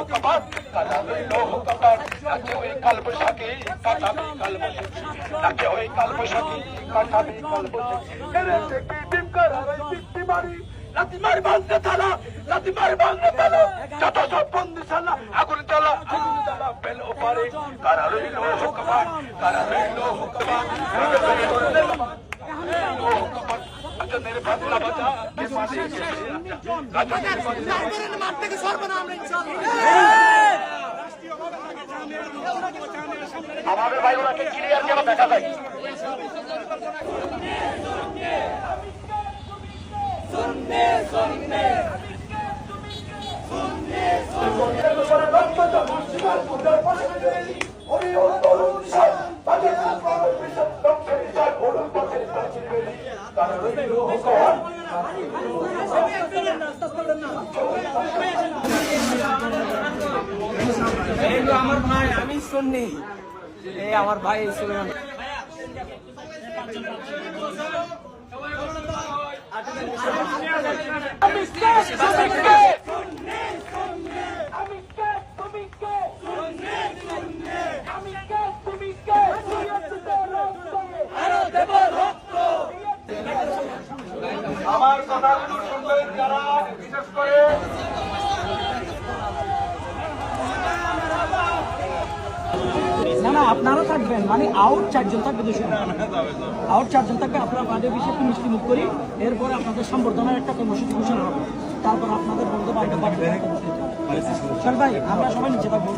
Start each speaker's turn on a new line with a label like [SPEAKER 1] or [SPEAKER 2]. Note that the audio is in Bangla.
[SPEAKER 1] কপাট কালা রইল কপাট নাকে ওই কালবৈশাখী কাটাবি কালবৈশাখী নাকে ওই কালবৈশাখী কাটাবি কালবৈশাখী এরে থেকে ডিম করা ওই পিটি মারি লাতিমার বান্ধে থালা লাতিমার বান্ধে থালা যত সব বন্দিশালা আগুন জ্বালা পেল পারে কারা রইল কপাট কারা রইল কপাট মেরে বাংলা বাজা কে পাশে মাঠ থেকে সরবনা আমরা আমাদের ভাই ওনাকে ক্লিয়ার যেন দেখা যায়
[SPEAKER 2] আমার ভাই আমি শুননি এই আমার ভাই সুলেমান
[SPEAKER 1] আমার কথাগুলো শুনবেন যারা বিশেষ করে
[SPEAKER 2] না না আপনারা থাকবেন মানে আউট চারজন থাকবে আউট চারজন থাকবে আপনারা বাদের বিষয়ে একটু মিষ্টি মুখ করি এরপরে আপনাদের সম্বর্ধনার একটা কর্মসূচি ঘোষণা হবে তারপর আপনাদের বন্ধু বান্ধব ভাই আমরা সবাই নিচে থাকবো